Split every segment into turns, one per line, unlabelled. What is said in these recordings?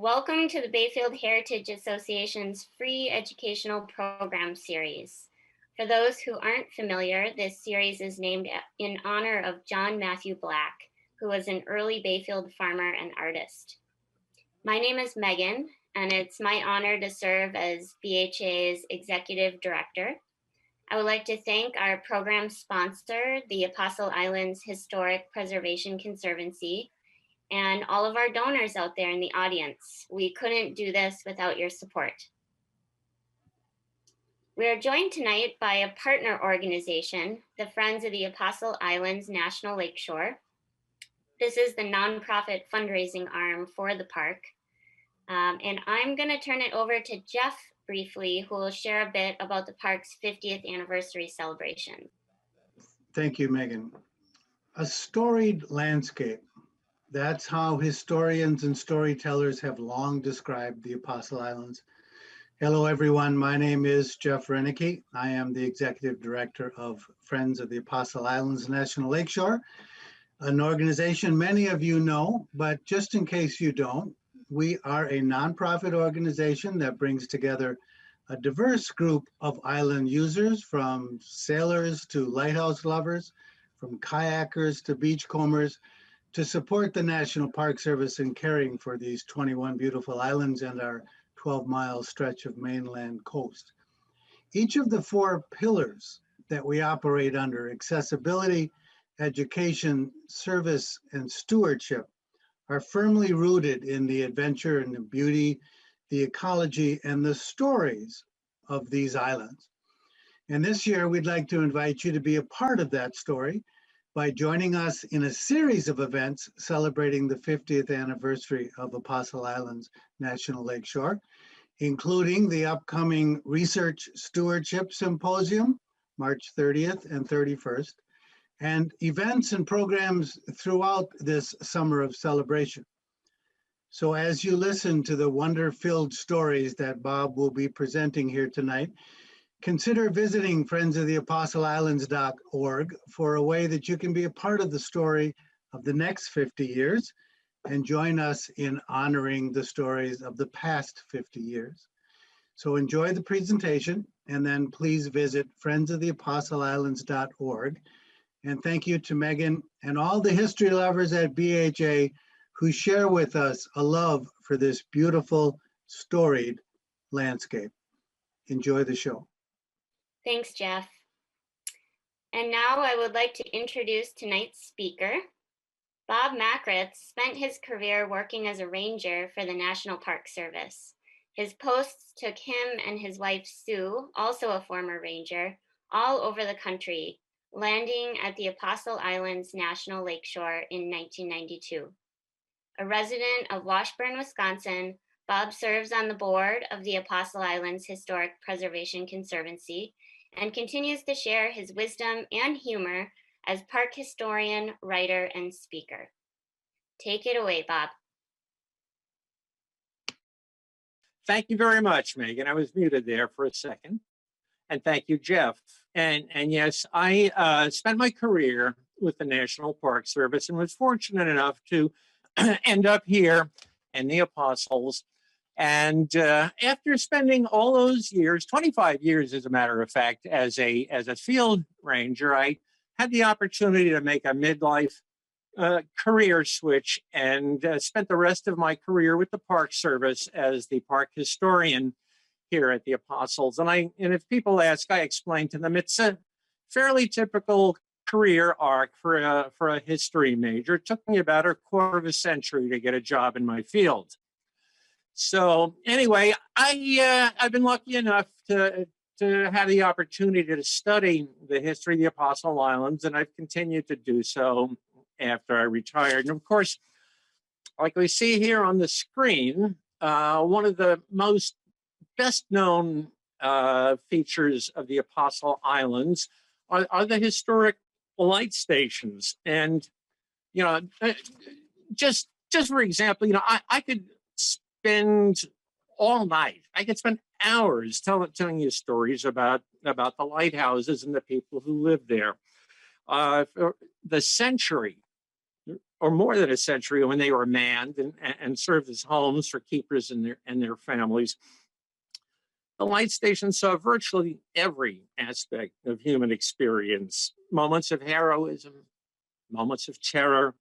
Welcome to the Bayfield Heritage Association's free educational program series. For those who aren't familiar, this series is named in honor of John Matthew Black, who was an early Bayfield farmer and artist. My name is Megan, and it's my honor to serve as BHA's Executive Director. I would like to thank our program sponsor, the Apostle Islands Historic Preservation Conservancy, and all of our donors out there in the audience. We couldn't do this without your support. We are joined tonight by a partner organization, the Friends of the Apostle Islands National Lakeshore. This is the nonprofit fundraising arm for the park. And I'm gonna turn it over to Jeff briefly, who will share a bit about the park's 50th anniversary celebration.
Thank you, Megan. A storied landscape. That's how historians and storytellers have long described the Apostle Islands. Hello, everyone. My name is Jeff Renicky. I am the Executive Director of Friends of the Apostle Islands National Lakeshore, an organization many of you know, but just in case you don't, we are a nonprofit organization that brings together a diverse group of island users, from sailors to lighthouse lovers, from kayakers to beachcombers, to support the National Park Service in caring for these 21 beautiful islands and our 12-mile stretch of mainland coast. Each of the four pillars that we operate under, accessibility, education, service, and stewardship, are firmly rooted in the adventure and the beauty, the ecology, and the stories of these islands. And this year, we'd like to invite you to be a part of that story by joining us in a series of events celebrating the 50th anniversary of Apostle Islands National Lakeshore, including the upcoming Research Stewardship Symposium, March 30th and 31st, and events and programs throughout this summer of celebration. So as you listen to the wonder-filled stories that Bob will be presenting here tonight, consider visiting friendsoftheapostleislands.org for a way that you can be a part of the story of the next 50 years and join us in honoring the stories of the past 50 years. So enjoy the presentation, and then please visit friendsoftheapostleislands.org. And thank you to Megan and all the history lovers at BHA who share with us a love for this beautiful, storied landscape. Enjoy the show.
Thanks, Jeff. And now I would like to introduce tonight's speaker. Bob Mackreth spent his career working as a ranger for the National Park Service. His posts took him and his wife, Sue, also a former ranger, all over the country, landing at the Apostle Islands National Lakeshore in 1992. A resident of Washburn, Wisconsin, Bob serves on the board of the Apostle Islands Historic Preservation Conservancy and continues to share his wisdom and humor as park historian, writer, and speaker. Take it away, Bob.
Thank you very much, Megan. I was muted there for a second. And thank you, Jeff. And yes, I spent my career with the National Park Service and was fortunate enough to end up here in the Apostles. And after spending all those years, 25 years, as a matter of fact, as a field ranger, I had the opportunity to make a midlife career switch and spent the rest of my career with the Park Service as the park historian here at the Apostles. And if people ask, I explain to them it's a fairly typical career arc for a history major. It took me about a quarter of a century to get a job in my field. So anyway, I've been lucky enough to have the opportunity to study the history of the Apostle Islands, and I've continued to do so after I retired. And of course, like we see here on the screen, one of the most best known features of the Apostle Islands are the historic light stations. And, you know, just for example, you know, I could spend all night. I could spend hours telling you stories about the lighthouses and the people who live there. The century or more than a century, when they were manned and served as homes for keepers and their families. The light station saw virtually every aspect of human experience: moments of heroism, moments of terror,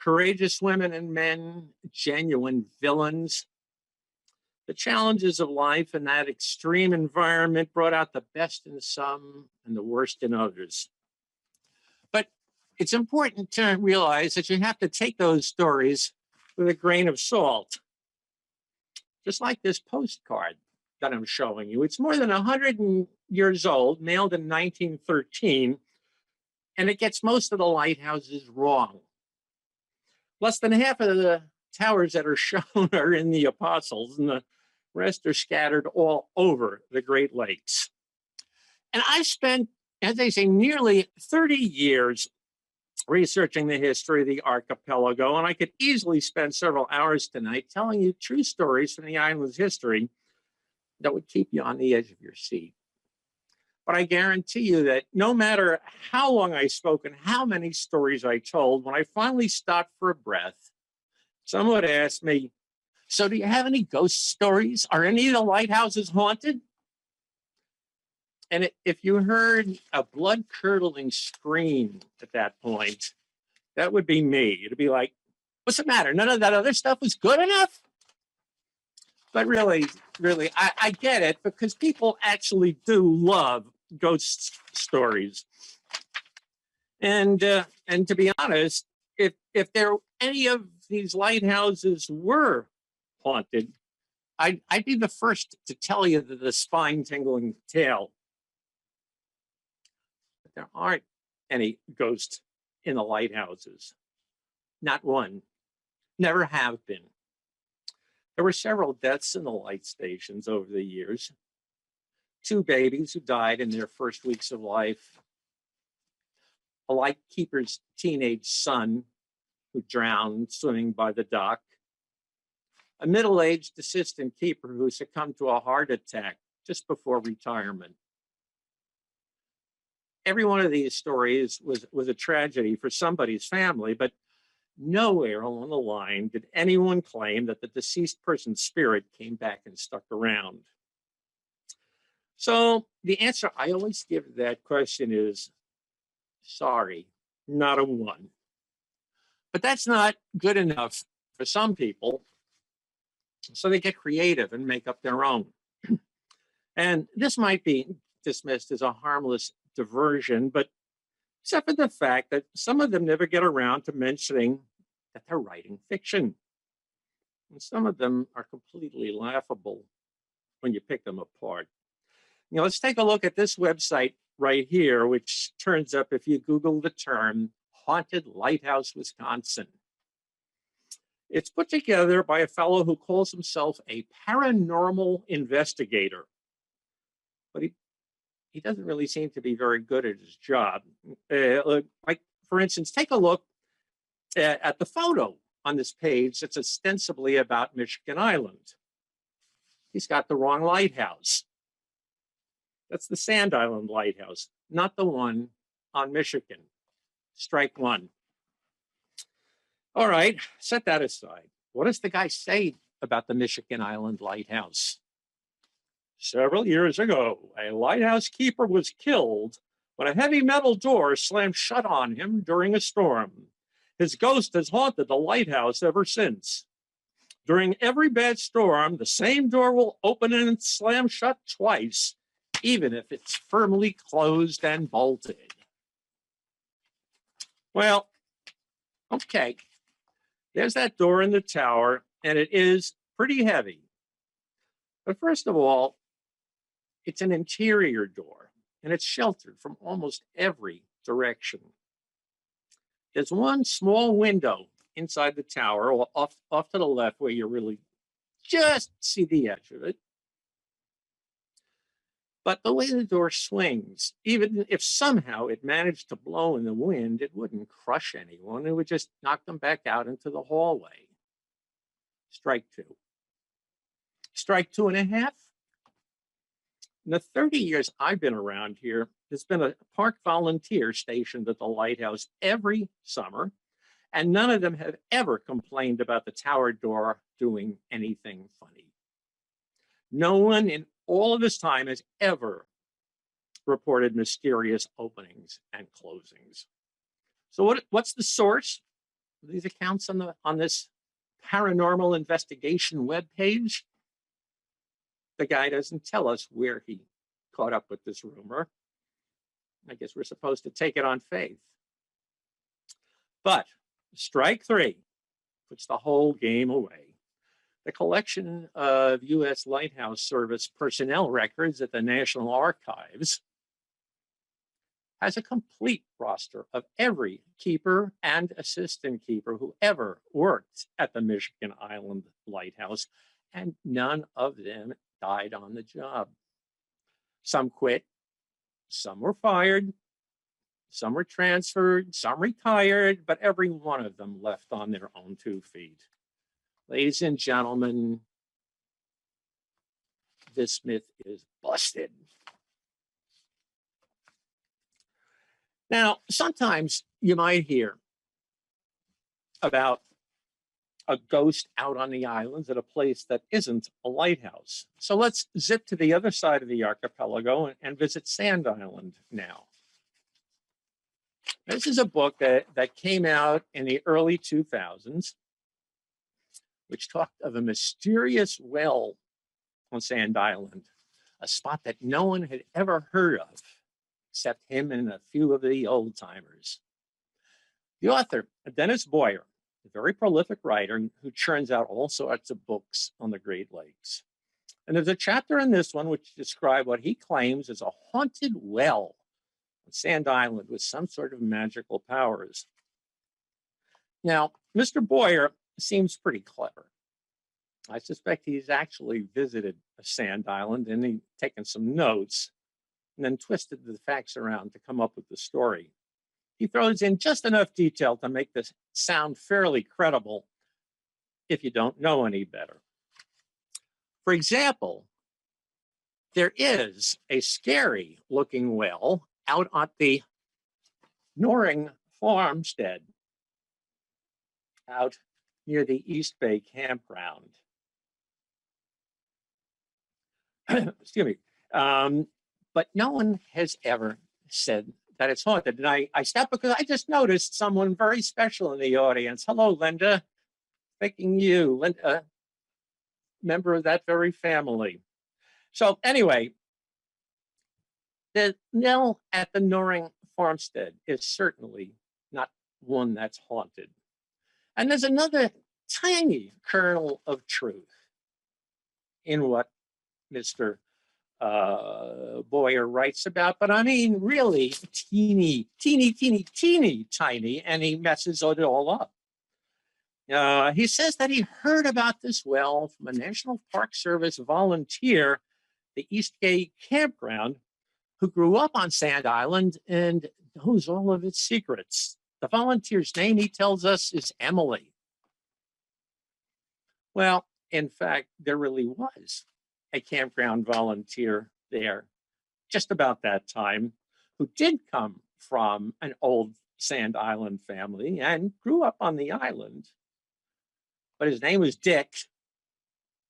courageous women and men, genuine villains. The challenges of life in that extreme environment brought out the best in some and the worst in others. But it's important to realize that you have to take those stories with a grain of salt. Just like this postcard that I'm showing you. It's more than 100 years old, mailed in 1913, and it gets most of the lighthouses wrong. Less than half of the towers that are shown are in the Apostles, and the rest are scattered all over the Great Lakes. And I've spent, as they say, nearly 30 years researching the history of the archipelago, and I could easily spend several hours tonight telling you true stories from the island's history that would keep you on the edge of your seat. But I guarantee you that no matter how long I spoke and how many stories I told, when I finally stopped for a breath, someone would ask me, "So do you have any ghost stories? Are any of the lighthouses haunted?" And if you heard a blood-curdling scream at that point, that would be me. It'd be like, "What's the matter? None of that other stuff was good enough?" But really, I get it, because people actually do love ghost stories. And to be honest, if any of these lighthouses were haunted, I'd be the first to tell you the spine-tingling tale. But there aren't any ghosts in the lighthouses. Not one. Never have been. There were several deaths in the light stations over the years. 2 babies who died in their first weeks of life. A lightkeeper's teenage son who drowned swimming by the dock. A middle-aged assistant keeper who succumbed to a heart attack just before retirement. Every one of these stories was a tragedy for somebody's family, but nowhere along the line did anyone claim that the deceased person's spirit came back and stuck around. So the answer I always give to that question is, sorry, not a one. But that's not good enough for some people, so they get creative and make up their own. And this might be dismissed as a harmless diversion, but except for the fact that some of them never get around to mentioning that they're writing fiction. And some of them are completely laughable when you pick them apart. You know, let's take a look at this website right here, which turns up if you Google the term Haunted Lighthouse, Wisconsin. It's put together by a fellow who calls himself a paranormal investigator. But he doesn't really seem to be very good at his job. Like, for instance, take a look at the photo on this page that's ostensibly about Michigan Island. He's got the wrong lighthouse. That's the Sand Island Lighthouse, not the one on Michigan. Strike one. All right, set that aside. What does the guy say about the Michigan Island Lighthouse? Several years ago, a lighthouse keeper was killed when a heavy metal door slammed shut on him during a storm. His ghost has haunted the lighthouse ever since. During every bad storm, the same door will open and slam shut twice, even if it's firmly closed and bolted. Well, okay. There's that door in the tower, and it is pretty heavy. But first of all, it's an interior door, and it's sheltered from almost every direction. There's one small window inside the tower, off to the left, where you really just see the edge of it. But the way the door swings, even if somehow it managed to blow in the wind, it wouldn't crush anyone. It would just knock them back out into the hallway. Strike two. Strike 2.5. In the 30 years I've been around here, there's been a park volunteer stationed at the lighthouse every summer, and none of them have ever complained about the tower door doing anything funny. No one in all of this time has ever reported mysterious openings and closings. So what's the source of these accounts on this paranormal investigation webpage? The guy doesn't tell us where he caught up with this rumor. I guess we're supposed to take it on faith. But strike three puts the whole game away. The collection of U.S. Lighthouse Service personnel records at the National Archives has a complete roster of every keeper and assistant keeper who ever worked at the Michigan Island Lighthouse, and none of them died on the job. Some quit, some were fired, some were transferred, some retired, but every one of them left on their own 2 feet. Ladies and gentlemen, this myth is busted. Now, sometimes you might hear about a ghost out on the islands at a place that isn't a lighthouse. So let's zip to the other side of the archipelago and visit Sand Island now. This is a book that came out in the early 2000s, which talked of a mysterious well on Sand Island, a spot that no one had ever heard of, except him and a few of the old timers. The author, Dennis Boyer, a very prolific writer who churns out all sorts of books on the Great Lakes. And there's a chapter in this one which describes what he claims is a haunted well on Sand Island with some sort of magical powers. Now, Mr. Boyer seems pretty clever. I suspect he's actually visited a Sand Island and he's taken some notes and then twisted the facts around to come up with the story. He throws in just enough detail to make this sound fairly credible if you don't know any better. For example, there is a scary looking well out at the Noring farmstead out near the East Bay campground. Excuse me. But no one has ever said that it's haunted. And I stopped because I just noticed someone very special in the audience. Hello, Linda. Thanking you, Linda, member of that very family. So anyway, the mill at the Noring farmstead is certainly not one that's haunted. And there's another tiny kernel of truth in what Mr. Boyer writes about, but I mean really teeny, tiny, and he messes it all up. He says that he heard about this well from a National Park Service volunteer, the Eastgate Campground, who grew up on Sand Island and knows all of its secrets. The volunteer's name, he tells us, is Emily. Well, in fact, there really was a campground volunteer there just about that time who did come from an old Sand Island family and grew up on the island. But his name was Dick,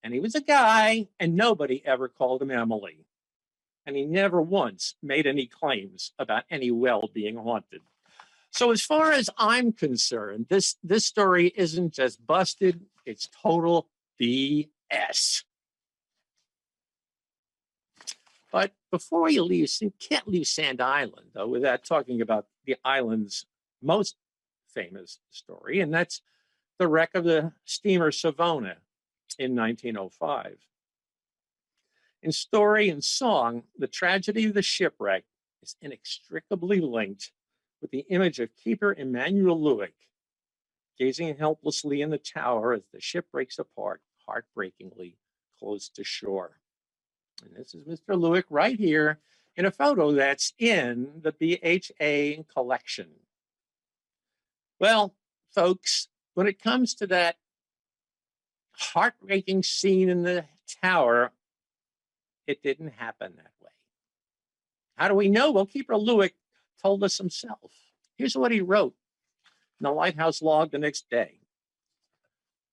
and he was a guy, and nobody ever called him Emily. And he never once made any claims about any well being haunted. So as far as I'm concerned, this story isn't just busted, it's total BS. But before we leave, you can't leave Sand Island, though, without talking about the island's most famous story, and that's the wreck of the steamer Saona in 1905. In story and song, the tragedy of the shipwreck is inextricably linked with the image of keeper Emmanuel Leck, gazing helplessly in the tower as the ship breaks apart, heartbreakingly close to shore. And this is Mr. Leck right here in a photo that's in the BHA collection. Well, folks, when it comes to that heartbreaking scene in the tower, it didn't happen that way. How do we know? Well, Keeper Leck told us himself. Here's what he wrote And the Lighthouse log the next day.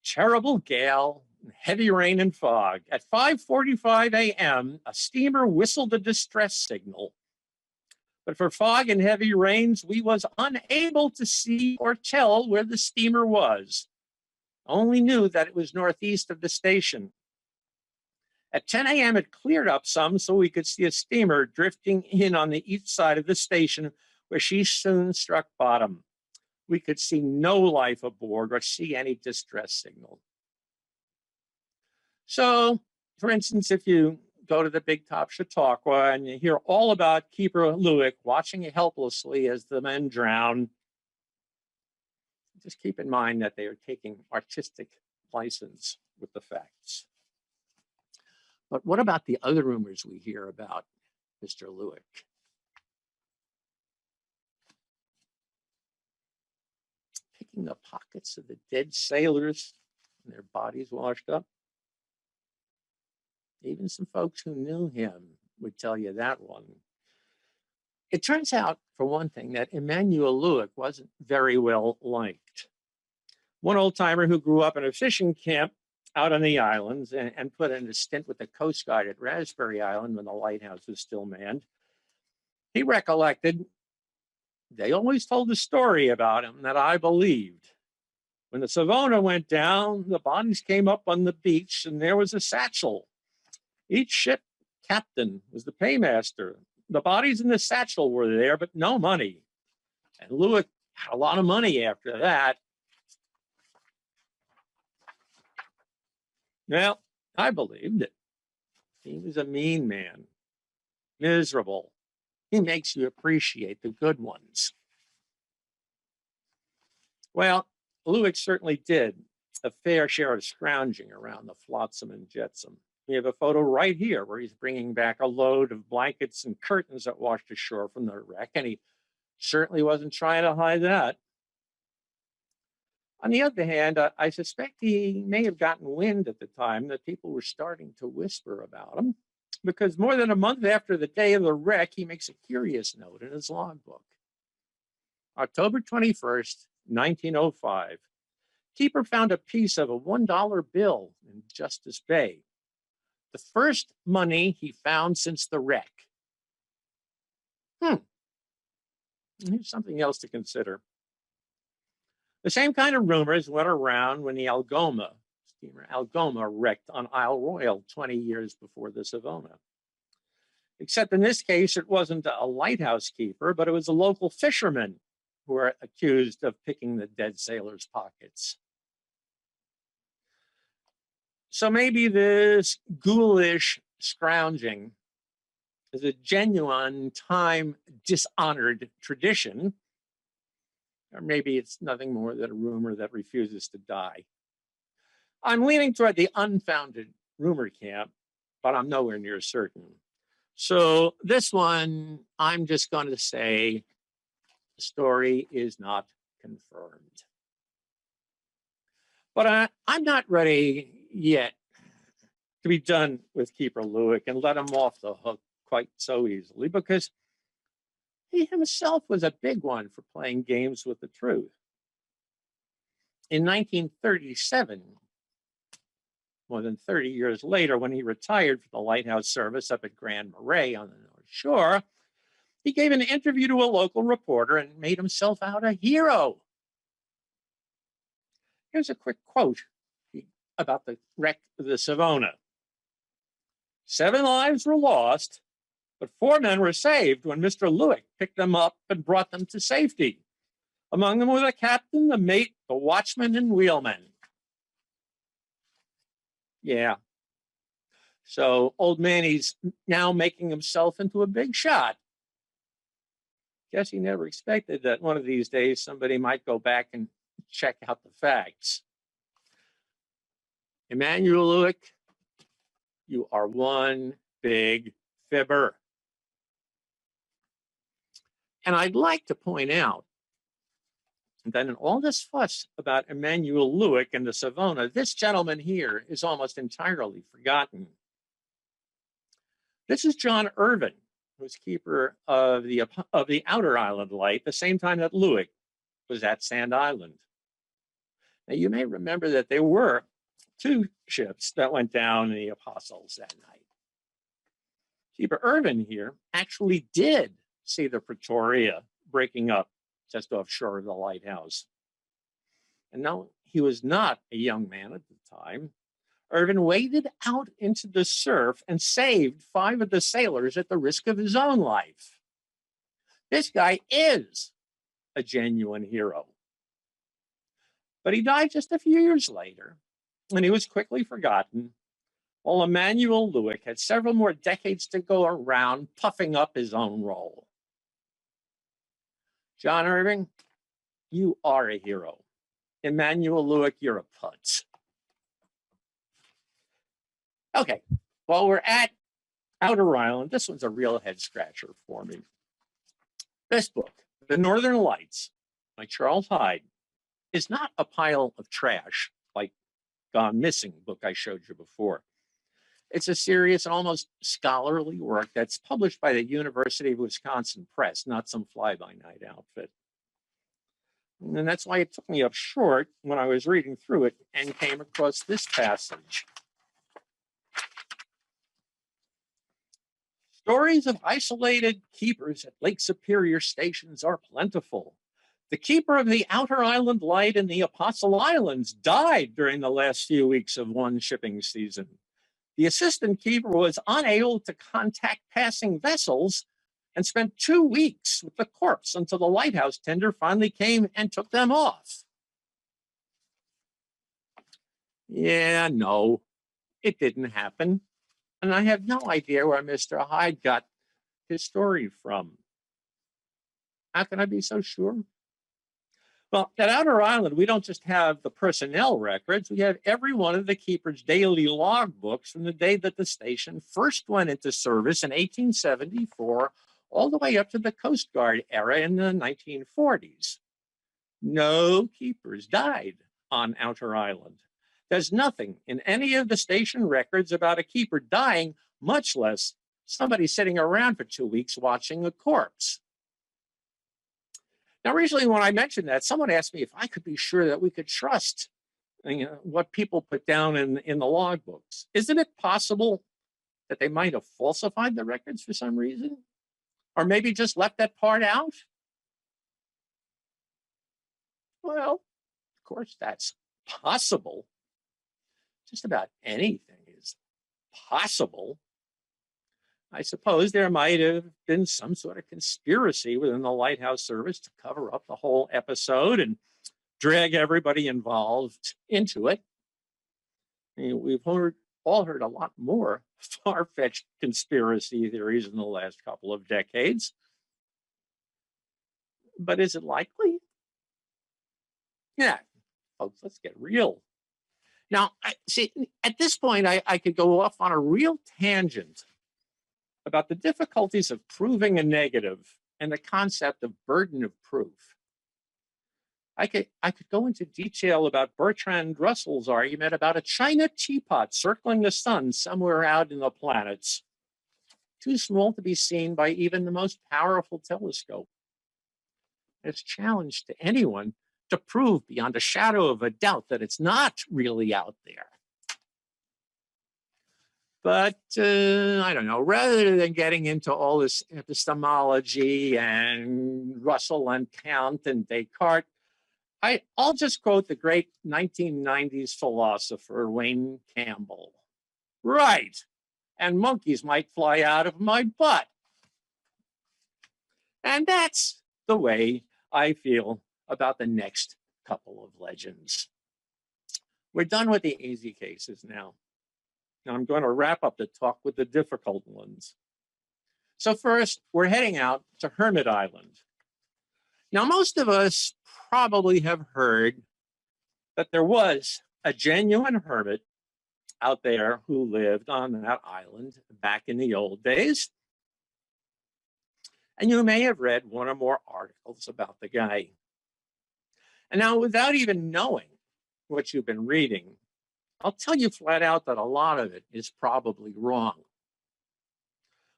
Terrible gale, heavy rain and fog. At 5:45 a.m., a steamer whistled a distress signal. But for fog and heavy rains, we was unable to see or tell where the steamer was. Only knew that it was northeast of the station. At 10 a.m., it cleared up some so we could see a steamer drifting in on the east side of the station, where she soon struck bottom. We could see no life aboard or see any distress signal. So, for instance, if you go to the Big Top Chautauqua and you hear all about Keeper Lewick watching helplessly as the men drown, just keep in mind that they are taking artistic license with the facts. But what about the other rumors we hear about Mr. Lewick? Picking the pockets of the dead sailors and their bodies washed up. Even some folks who knew him would tell you that one. It turns out, for one thing, that Emmanuel Lewick wasn't very well liked. One old-timer who grew up in a fishing camp out on the islands and put in a stint with the Coast Guard at Raspberry Island when the lighthouse was still manned, he recollected, they always told a story about him that I believed. When the Saona went down, the bodies came up on the beach and there was a satchel. Each ship captain was the paymaster. The bodies in the satchel were there, but no money. And Lewick had a lot of money after that. Well, I believed it. He was a mean man, miserable. He makes you appreciate the good ones. Well, Lewick certainly did a fair share of scrounging around the flotsam and jetsam. We have a photo right here where he's bringing back a load of blankets and curtains that washed ashore from the wreck, and he certainly wasn't trying to hide that. On the other hand, I suspect he may have gotten wind at the time that people were starting to whisper about him, because more than a month after the day of the wreck, he makes a curious note in his logbook. October 21st, 1905, Keeper found a piece of a $1 bill in Justice Bay. The first money he found since the wreck. Here's something else to consider. The same kind of rumors went around when the steamer Algoma wrecked on Isle Royale 20 years before the Saona. Except in this case, it wasn't a lighthouse keeper, but it was a local fisherman who were accused of picking the dead sailors' pockets. So maybe this ghoulish scrounging is a genuine time-dishonored tradition, or maybe it's nothing more than a rumor that refuses to die. I'm leaning toward the unfounded rumor camp, but I'm nowhere near certain. So this one, I'm just going to say the story is not confirmed. But I'm not ready yet to be done with Keeper Lewick and let him off the hook quite so easily, because he himself was a big one for playing games with the truth. In 1937, more than 30 years later, when he retired from the lighthouse service up at Grand Marais on the North Shore, he gave an interview to a local reporter and made himself out a hero. Here's a quick quote about the wreck of the Saona. 7 lives were lost, but 4 men were saved when Mr. Lewick picked them up and brought them to safety. Among them were the captain, the mate, the watchman, and wheelman. Yeah. So old Manny's now making himself into a big shot. Guess he never expected that one of these days somebody might go back and check out the facts. Emmanuel Lewick, you are one big fibber. And I'd like to point out that in all this fuss about Emmanuel Lewick and the Saona, this gentleman here is almost entirely forgotten. This is John Irvin, who was keeper of the Outer Island Light the same time that Lewick was at Sand Island. Now, you may remember that there were 2 ships that went down in the Apostles that night. Keeper Irvin here actually did see the Pretoria breaking up just offshore of the lighthouse. And no, he was not a young man at the time. Irvin waded out into the surf and saved 5 of the sailors at the risk of his own life. This guy is a genuine hero. But he died just a few years later, and he was quickly forgotten, while Emmanuel Leck had several more decades to go around puffing up his own role. John Irving, you are a hero. Emmanuel Leck, you're a putz. Okay, while we're at Outer Island, this one's a real head scratcher for me. This book, The Northern Lights by Charles Hyde, is not a pile of trash like Gone Missing book I showed you before. It's a serious, almost scholarly work that's published by the University of Wisconsin Press, not some fly-by-night outfit. And that's why it took me up short when I was reading through it and came across this passage. Stories of isolated keepers at Lake Superior stations are plentiful. The keeper of the Outer Island Light in the Apostle Islands died during the last few weeks of one shipping season. The assistant keeper was unable to contact passing vessels and spent 2 weeks with the corpse until the lighthouse tender finally came and took them off. Yeah, no, it didn't happen. And I have no idea where Mr. Hyde got his story from. How can I be so sure? Well, at Outer Island, we don't just have the personnel records, we have every one of the keeper's daily log books from the day that the station first went into service in 1874, all the way up to the Coast Guard era in the 1940s. No keepers died on Outer Island. There's nothing in any of the station records about a keeper dying, much less somebody sitting around for 2 weeks watching a corpse. Now, recently when I mentioned that, someone asked me if I could be sure that we could trust what people put down in the logbooks. Isn't it possible that they might have falsified the records for some reason? Or maybe just left that part out? Well, of course, that's possible. Just about anything is possible. I suppose there might have been some sort of conspiracy within the Lighthouse service to cover up the whole episode and drag everybody involved into it. I mean, we've all heard a lot more far-fetched conspiracy theories in the last couple of decades. But is it likely? Yeah, folks, let's get real. Now, at this point, I could go off on a real tangent about the difficulties of proving a negative and the concept of burden of proof. I could go into detail about Bertrand Russell's argument about a China teapot circling the sun somewhere out in the planets, too small to be seen by even the most powerful telescope. It's a challenge to anyone to prove beyond a shadow of a doubt that it's not really out there. But I don't know, rather than getting into all this epistemology and Russell and Kant and Descartes, I'll just quote the great 1990s philosopher Wayne Campbell. Right, and monkeys might fly out of my butt. And that's the way I feel about the next couple of legends. We're done with the easy cases now. Now I'm going to wrap up the talk with the difficult ones. So first, we're heading out to Hermit Island. Now, most of us probably have heard that there was a genuine hermit out there who lived on that island back in the old days. And you may have read one or more articles about the guy. And now, without even knowing what you've been reading, I'll tell you flat out that a lot of it is probably wrong.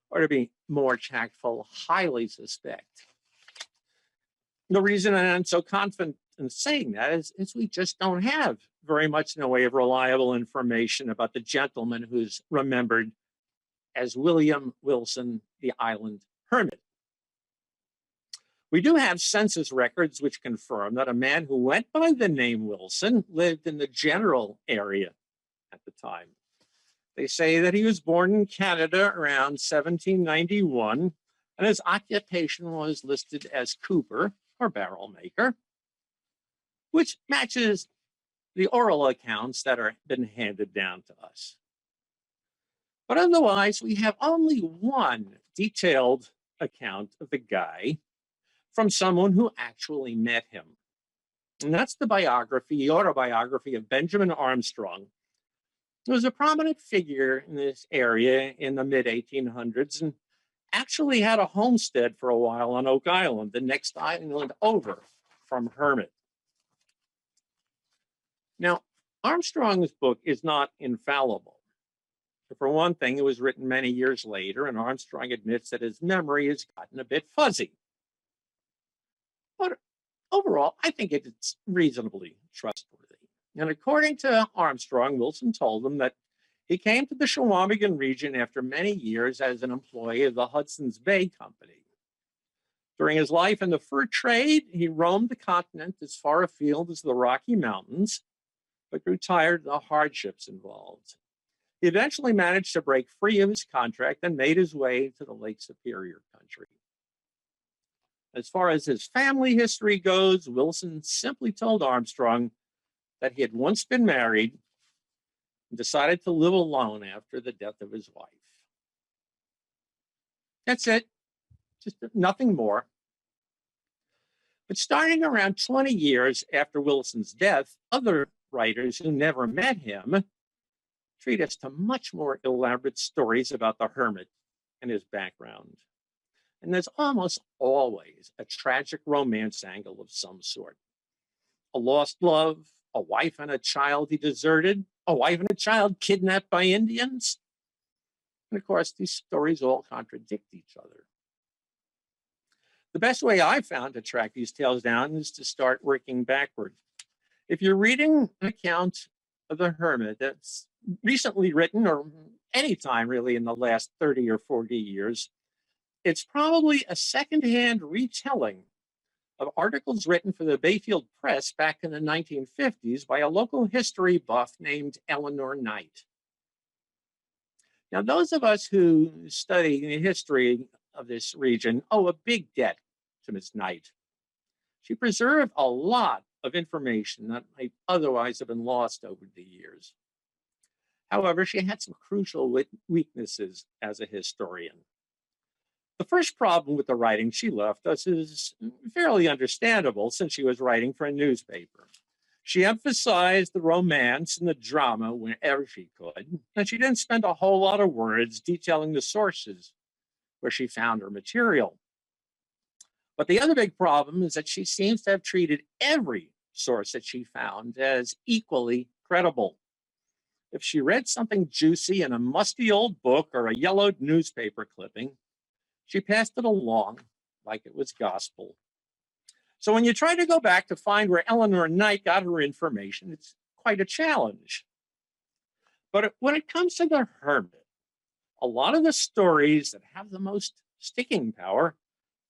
Or to be more tactful, highly suspect. The reason I'm so confident in saying that is we just don't have very much in the way of reliable information about the gentleman who's remembered as William Wilson, the island hermit. We do have census records which confirm that a man who went by the name Wilson lived in the general area at the time. They say that he was born in Canada around 1791, and his occupation was listed as cooper or barrel maker, which matches the oral accounts that are been handed down to us. But otherwise, we have only one detailed account of the guy from someone who actually met him. And that's the autobiography of Benjamin Armstrong, who was a prominent figure in this area in the mid-1800s and actually had a homestead for a while on Oak Island, the next island over from Hermit. Now, Armstrong's book is not infallible. For one thing, it was written many years later, and Armstrong admits that his memory has gotten a bit fuzzy. But overall, I think it's reasonably trustworthy. And according to Armstrong, Wilson told him that he came to the Chequamegon region after many years as an employee of the Hudson's Bay Company. During his life in the fur trade, he roamed the continent as far afield as the Rocky Mountains, but grew tired of the hardships involved. He eventually managed to break free of his contract and made his way to the Lake Superior country. As far as his family history goes, Wilson simply told Armstrong that he had once been married and decided to live alone after the death of his wife. That's it, just nothing more. But starting around 20 years after Wilson's death, other writers who never met him treat us to much more elaborate stories about the hermit and his background. And there's almost always a tragic romance angle of some sort. A lost love, a wife and a child he deserted, a wife and a child kidnapped by Indians. And of course, these stories all contradict each other. The best way I found to track these tales down is to start working backward. If you're reading an account of the hermit that's recently written, or any time really in the last 30 or 40 years, it's probably a secondhand retelling of articles written for the Bayfield Press back in the 1950s by a local history buff named Eleanor Knight. Now, those of us who study the history of this region owe a big debt to Ms. Knight. She preserved a lot of information that might otherwise have been lost over the years. However, she had some crucial weaknesses as a historian. The first problem with the writing she left us is fairly understandable since she was writing for a newspaper. She emphasized the romance and the drama whenever she could, and she didn't spend a whole lot of words detailing the sources where she found her material. But the other big problem is that she seems to have treated every source that she found as equally credible. If she read something juicy in a musty old book or a yellowed newspaper clipping, she passed it along like it was gospel. So when you try to go back to find where Eleanor Knight got her information, it's quite a challenge. But when it comes to the hermit, a lot of the stories that have the most sticking power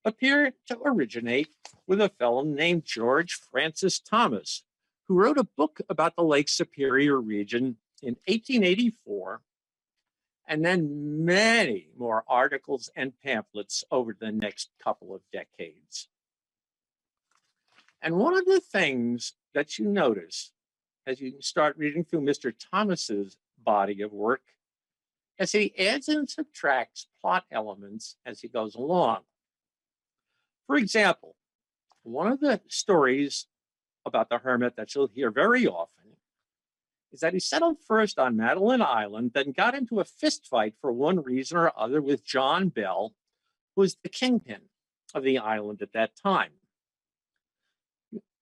appear to originate with a fellow named George Francis Thomas, who wrote a book about the Lake Superior region in 1884, and then many more articles and pamphlets over the next couple of decades. And one of the things that you notice as you start reading through Mr. Thomas's body of work is he adds and subtracts plot elements as he goes along. For example, one of the stories about the hermit that you'll hear very often is that he settled first on Madeline Island, then got into a fist fight for one reason or other with John Bell, who was the kingpin of the island at that time.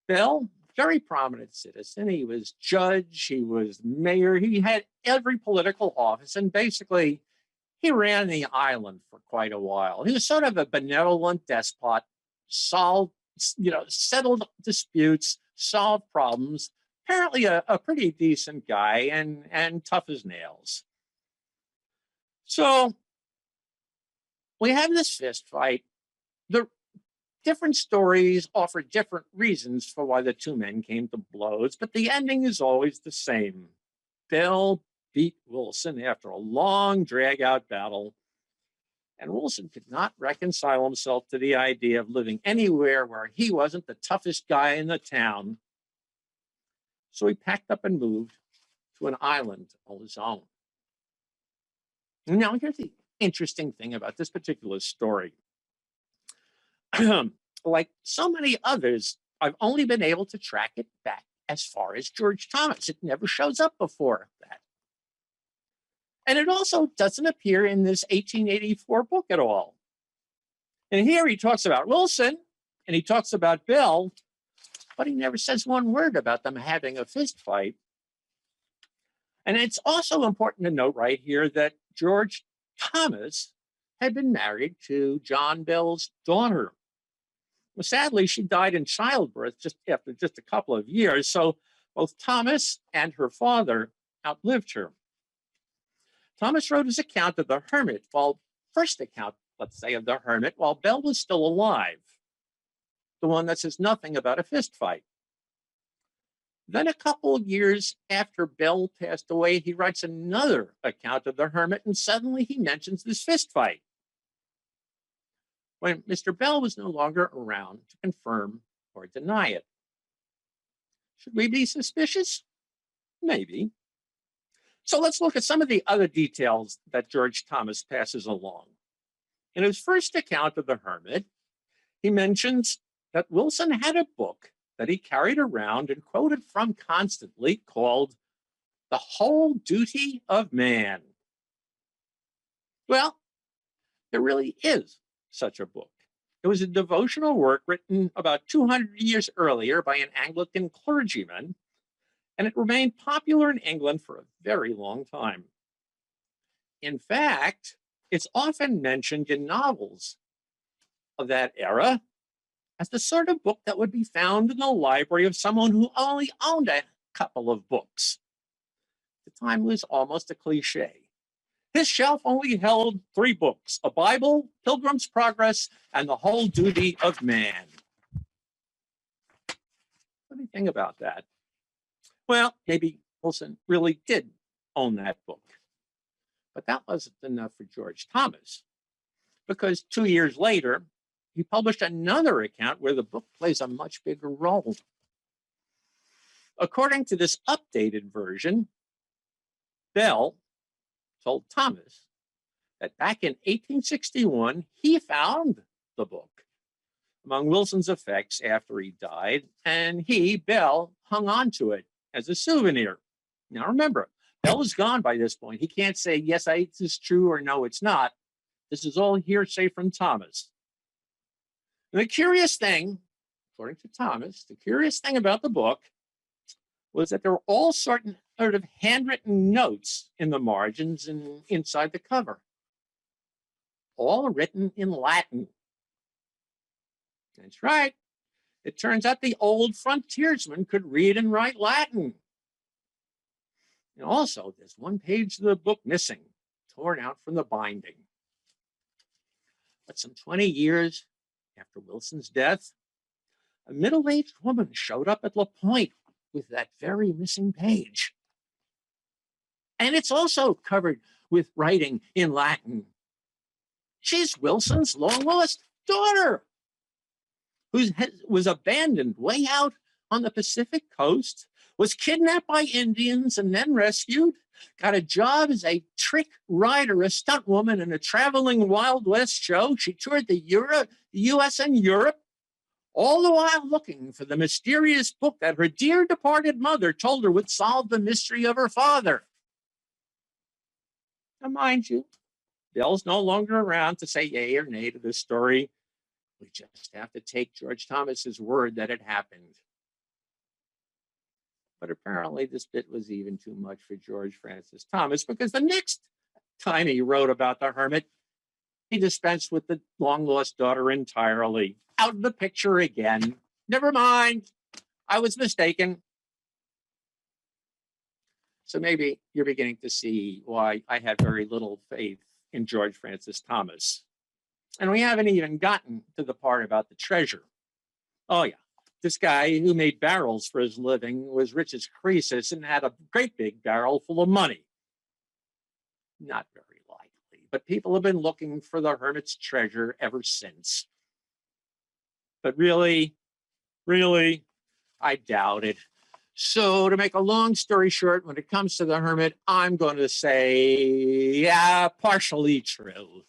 Bell, very prominent citizen. He was judge, he was mayor, he had every political office, and basically he ran the island for quite a while. He was sort of a benevolent despot, solved settled disputes, solved problems. Apparently a pretty decent guy and tough as nails. So we have this fist fight. The different stories offer different reasons for why the two men came to blows, but the ending is always the same. Bill beat Wilson after a long, drag-out battle, and Wilson could not reconcile himself to the idea of living anywhere where he wasn't the toughest guy in the town. So he packed up and moved to an island all his own. Now, here's the interesting thing about this particular story. Like so many others, I've only been able to track it back as far as George Thomas. It never shows up before that. And it also doesn't appear in this 1884 book at all. And here he talks about Wilson and he talks about Bill, but he never says one word about them having a fist fight. And it's also important to note right here that George Thomas had been married to John Bell's daughter. Well, sadly, she died in childbirth after just a couple of years. So both Thomas and her father outlived her. Thomas wrote his account of the Hermit, first account, let's say, of the Hermit, while Bell was still alive. The one that says nothing about a fist fight. Then a couple of years after Bell passed away, he writes another account of the Hermit, and suddenly he mentions this fist fight. When Mr. Bell was no longer around to confirm or deny it. Should we be suspicious? Maybe. So let's look at some of the other details that George Thomas passes along. In his first account of the Hermit, he mentions that Wilson had a book that he carried around and quoted from constantly called The Whole Duty of Man. Well, there really is such a book. It was a devotional work written about 200 years earlier by an Anglican clergyman, and it remained popular in England for a very long time. In fact, it's often mentioned in novels of that era as the sort of book that would be found in the library of someone who only owned a couple of books. The time was almost a cliche. His shelf only held 3 books, a Bible, Pilgrim's Progress, and The Whole Duty of Man. What do you think about that? Well, maybe Wilson really did own that book. But that wasn't enough for George Thomas, because 2 years later, he published another account where the book plays a much bigger role. According to this updated version, Bell told Thomas that back in 1861, he found the book among Wilson's effects after he died, and he, Bell, hung on to it as a souvenir. Now remember, Bell is gone by this point. He can't say, yes, this is true, or no, it's not. This is all hearsay from Thomas. And the curious thing, according to Thomas, the curious thing about the book was that there were all sort of handwritten notes in the margins and inside the cover, all written in Latin. That's right. It turns out the old frontiersman could read and write Latin. And also, there's one page of the book missing, torn out from the binding. But some 20 years after Wilson's death, a middle-aged woman showed up at La Pointe with that very missing page. And it's also covered with writing in Latin. She's Wilson's long-lost daughter, who was abandoned way out on the Pacific coast, was kidnapped by Indians and then rescued, got a job as a trick rider, a stunt woman in a traveling Wild West show. She toured the US and Europe, all the while looking for the mysterious book that her dear departed mother told her would solve the mystery of her father. Now, mind you, Bell's no longer around to say yay or nay to this story. We just have to take George Thomas's word that it happened. But apparently this bit was even too much for George Francis Thomas, because the next time he wrote about the Hermit, he dispensed with the long-lost daughter entirely. Out of the picture again. Never mind. I was mistaken. So maybe you're beginning to see why I had very little faith in George Francis Thomas. And we haven't even gotten to the part about the treasure. Oh, yeah. This guy who made barrels for his living was rich as Croesus and had a great big barrel full of money. Not very likely, but people have been looking for the hermit's treasure ever since. But really, I doubt it. So to make a long story short, when it comes to the hermit, I'm going to say, yeah, partially true.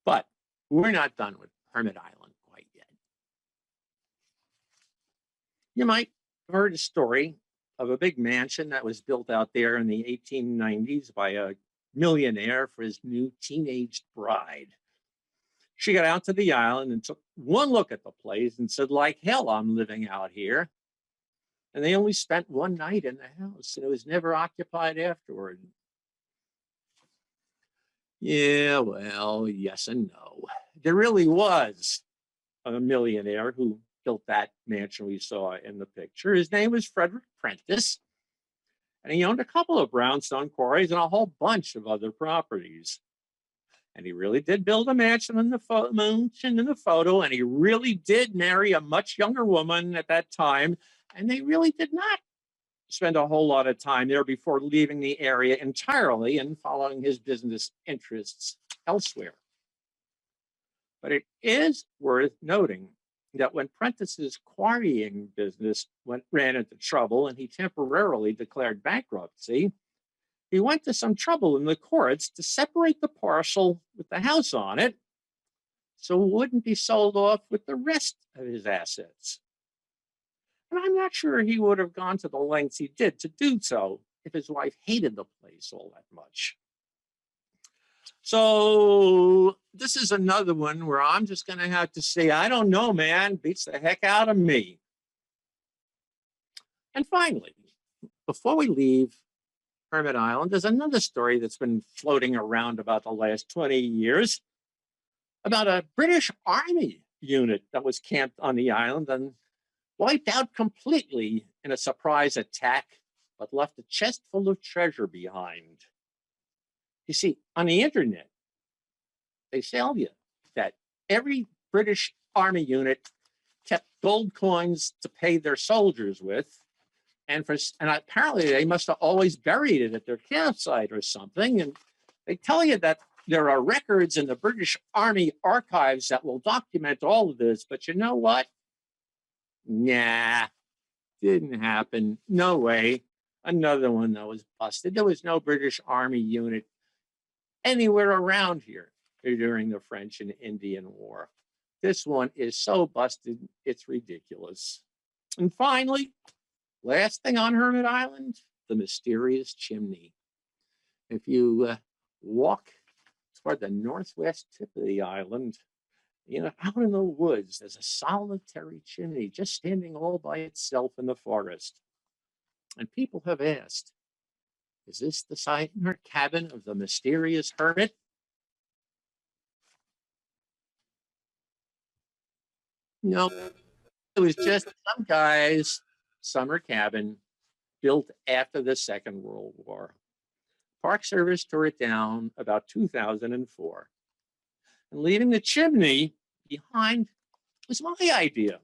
But we're not done with Hermit Island quite yet. You might have heard a story of a big mansion that was built out there in the 1890s by a millionaire for his new teenage bride. She got out to the island and took one look at the place and said, like hell, I'm living out here. And they only spent one night in the house, and it was never occupied afterward. Yeah, well, yes and no. There really was a millionaire who built that mansion we saw in the picture. His name was Frederick Prentice, and he owned a couple of brownstone quarries and a whole bunch of other properties. And he really did build a mansion in the photo, and he really did marry a much younger woman at that time, and they really did not spend a whole lot of time there before leaving the area entirely and following his business interests elsewhere. But it is worth noting that when Prentice's quarrying business ran into trouble and he temporarily declared bankruptcy, he went to some trouble in the courts to separate the parcel with the house on it so it wouldn't be sold off with the rest of his assets. And I'm not sure he would have gone to the lengths he did to do so if his wife hated the place all that much. So this is another one where I'm just going to have to say, I don't know, man, beats the heck out of me. And finally, before we leave Hermit Island, there's another story that's been floating around about the last 20 years about a British Army unit that was camped on the island and wiped out completely in a surprise attack, but left a chest full of treasure behind. You see, on the internet, they tell you that every British Army unit kept gold coins to pay their soldiers with, and apparently they must have always buried it at their campsite or something. And they tell you that there are records in the British Army archives that will document all of this, but you know what? Nah, didn't happen. No way. Another one that was busted. There was no British Army unit anywhere around here during the French and Indian War. This one is so busted, it's ridiculous. And finally, last thing on Hermit Island, the mysterious chimney. If you walk toward the northwest tip of the island, out in the woods, there's a solitary chimney just standing all by itself in the forest. And people have asked, is this the site or cabin of the mysterious hermit? No, it was just some guy's summer cabin built after the Second World War. Park Service tore it down about 2004. And leaving the chimney behind was my idea.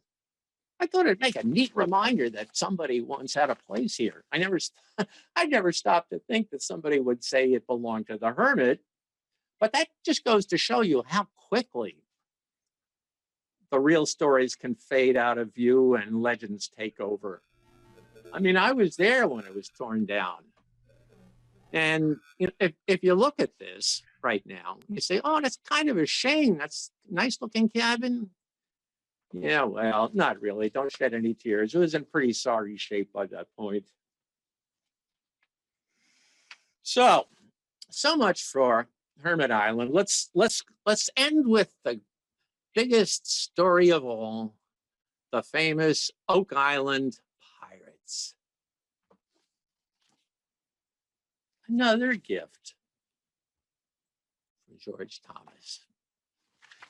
I thought it'd make a neat reminder that somebody once had a place here. I never stopped to think that somebody would say it belonged to the hermit, but that just goes to show you how quickly the real stories can fade out of view and legends take over. I mean, I was there when it was torn down. And if you look at this right now, you say, oh, that's kind of a shame. That's a nice looking cabin. Yeah, well, not really. Don't shed any tears. It was in pretty sorry shape by that point. So much for Hermit Island. Let's end with the biggest story of all, the famous Oak Island pirates. Another gift George Thomas.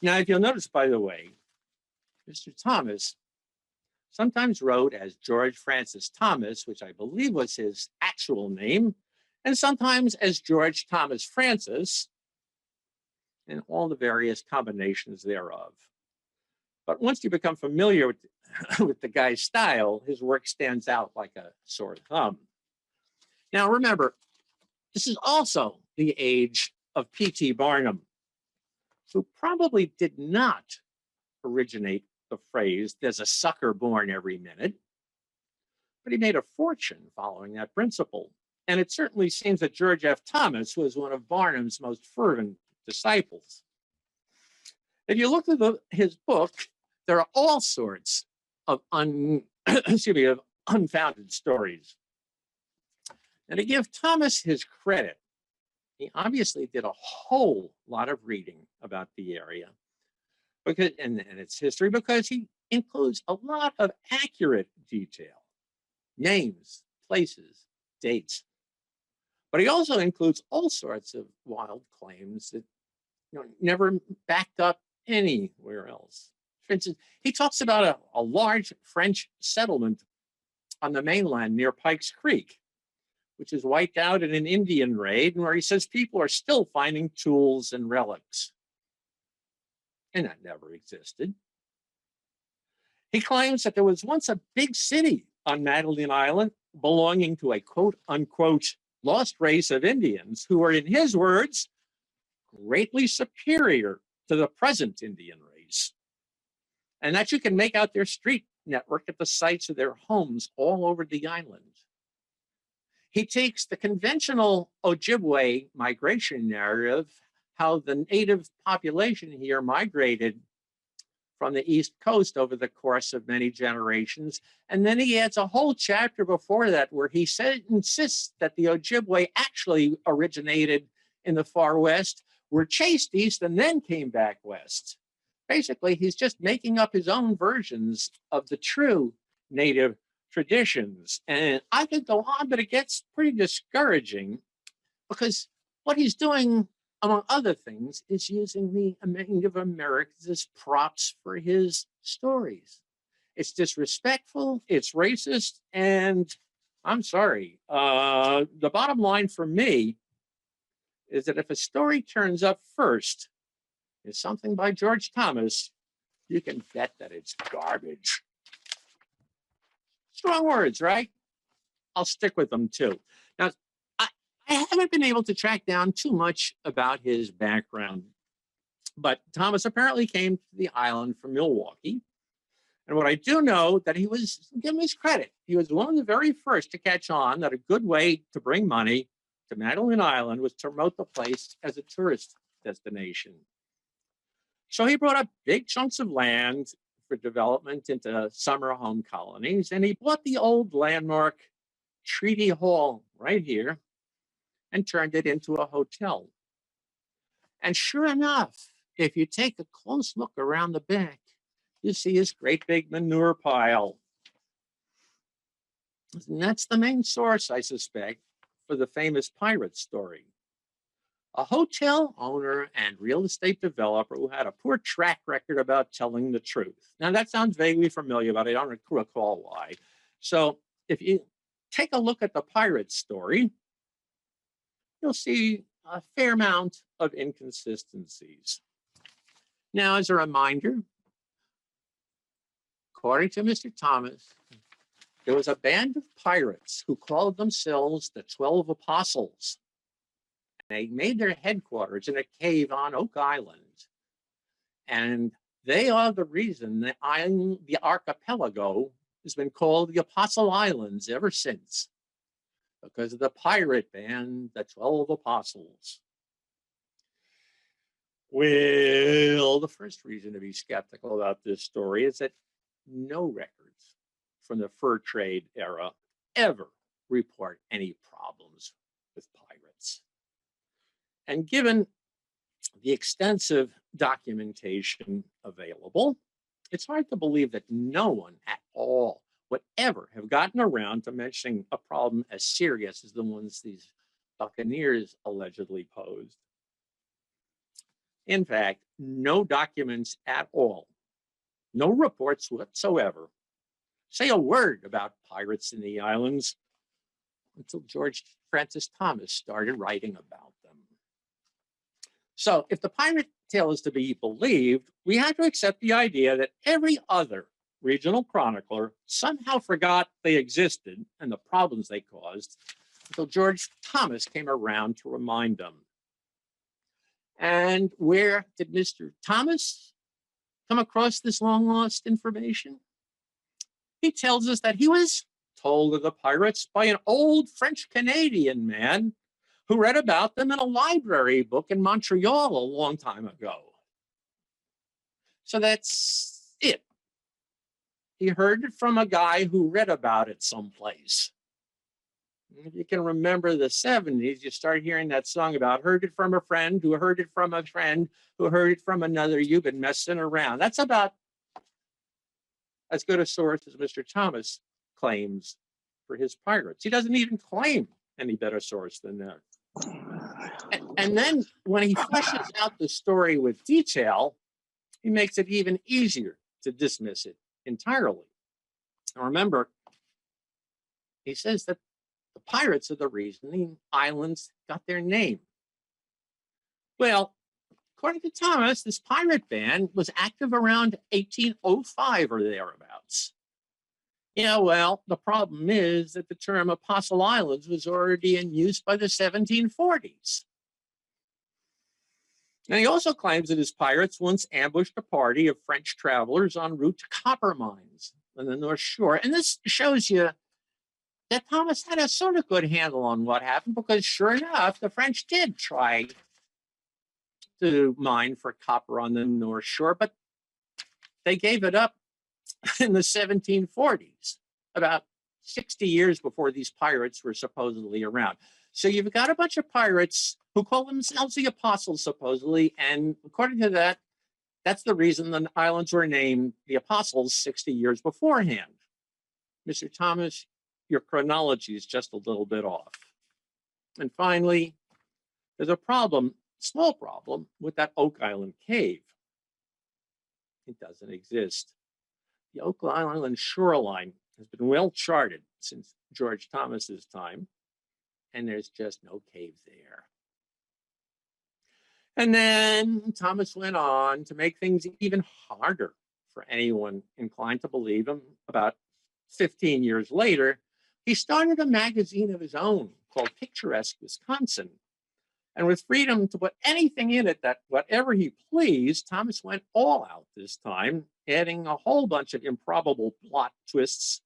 Now, if you'll notice, by the way, Mr. Thomas sometimes wrote as George Francis Thomas, which I believe was his actual name, and sometimes as George Thomas Francis, and all the various combinations thereof. But once you become familiar with, with the guy's style, his work stands out like a sore thumb. Now remember, this is also the age of P.T. Barnum, who probably did not originate the phrase, "there's a sucker born every minute," but he made a fortune following that principle. And it certainly seems that George F. Thomas was one of Barnum's most fervent disciples. If you look at his book, there are all sorts of unfounded stories. And to give Thomas his credit, he obviously did a whole lot of reading about the area because, and its history, because he includes a lot of accurate detail, names, places, dates. But he also includes all sorts of wild claims that never backed up anywhere else. For instance, he talks about a large French settlement on the mainland near Pikes Creek, which is wiped out in an Indian raid, and where he says people are still finding tools and relics. And that never existed. He claims that there was once a big city on Magdalene Island belonging to a quote unquote lost race of Indians who were, in his words, greatly superior to the present Indian race. And that you can make out their street network at the sites of their homes all over the island. He takes the conventional Ojibwe migration narrative, how the native population here migrated from the East Coast over the course of many generations. And then he adds a whole chapter before that where he insists that the Ojibwe actually originated in the far west, were chased east, and then came back west. Basically, he's just making up his own versions of the true native traditions. And I could go on, but it gets pretty discouraging because what he's doing, among other things, is using the Native Americans as props for his stories. It's disrespectful, it's racist, and I'm sorry. The bottom line for me is that if a story turns up first, is something by George Thomas, you can bet that it's garbage. Strong words, right? I'll stick with them too. Now, I haven't been able to track down too much about his background, but Thomas apparently came to the island from Milwaukee. And what I do know that he was, give him his credit, he was one of the very first to catch on that a good way to bring money to Magdalene Island was to promote the place as a tourist destination. So he brought up big chunks of land for development into summer home colonies, and he bought the old landmark Treaty Hall right here and turned it into a hotel. And sure enough, if you take a close look around the back, you see his great big manure pile. And that's the main source, I suspect, for the famous pirate story. A hotel owner and real estate developer who had a poor track record about telling the truth. Now that sounds vaguely familiar, but I don't recall why. So if you take a look at the pirate story, you'll see a fair amount of inconsistencies. Now, as a reminder, according to Mr. Thomas, there was a band of pirates who called themselves the 12 Apostles. They made their headquarters in a cave on Oak Island. And they are the reason that the archipelago has been called the Apostle Islands ever since, because of the pirate band, the 12 Apostles. Well, the first reason to be skeptical about this story is that no records from the fur trade era ever report any problems with pirates. And given the extensive documentation available, it's hard to believe that no one at all would ever have gotten around to mentioning a problem as serious as the ones these buccaneers allegedly posed. In fact, no documents at all, no reports whatsoever, say a word about pirates in the islands until George Francis Thomas started writing about them. So if the pirate tale is to be believed, we have to accept the idea that every other regional chronicler somehow forgot they existed and the problems they caused until George Thomas came around to remind them. And where did Mr. Thomas come across this long-lost information? He tells us that he was told of the pirates by an old French-Canadian man who read about them in a library book in Montreal a long time ago. So that's it. He heard it from a guy who read about it someplace. If you can remember the 70s, you start hearing that song about heard it from a friend who heard it from a friend who heard it from another. You've been messing around. That's about as good a source as Mr. Thomas claims for his pirates. He doesn't even claim any better source than that. And then when he fleshes out the story with detail, he makes it even easier to dismiss it entirely. Now remember, he says that the pirates are the reason the islands got their name. Well, according to Thomas, this pirate band was active around 1805 or thereabouts. Yeah, well, the problem is that the term Apostle Islands was already in use by the 1740s. And he also claims that his pirates once ambushed a party of French travelers en route to copper mines on the North Shore. And this shows you that Thomas had a sort of good handle on what happened, because sure enough, the French did try to mine for copper on the North Shore, but they gave it up in the 1740s, about 60 years before these pirates were supposedly around. So you've got a bunch of pirates who call themselves the Apostles, supposedly, and according to that, that's the reason the islands were named the Apostles 60 years beforehand. Mr. Thomas, your chronology is just a little bit off. And finally, there's a problem, small problem, with that Oak Island cave. It doesn't exist. The Oak Island shoreline has been well charted since George Thomas's time, and there's just no cave there. And then Thomas went on to make things even harder for anyone inclined to believe him. About 15 years later, he started a magazine of his own called Picturesque Wisconsin. And with freedom to put anything in it, that whatever he pleased, Thomas went all out this time, adding a whole bunch of improbable plot twists